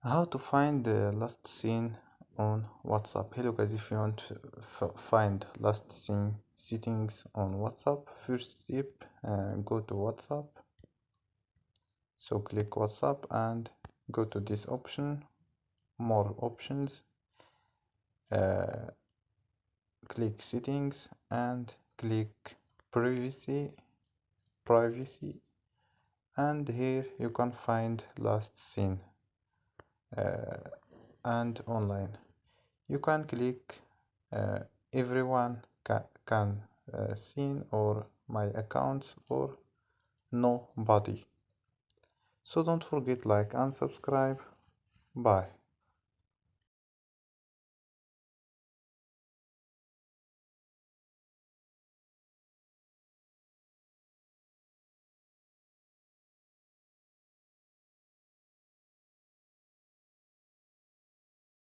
How to find the last scene on WhatsApp. Hello guys, if you want to find last scene settings on WhatsApp, first step, go to WhatsApp. So click WhatsApp and go to this option, more options, click settings and click privacy, and here you can find last scene and online. You can click everyone can see or my accounts or nobody. So don't forget like and subscribe. Bye.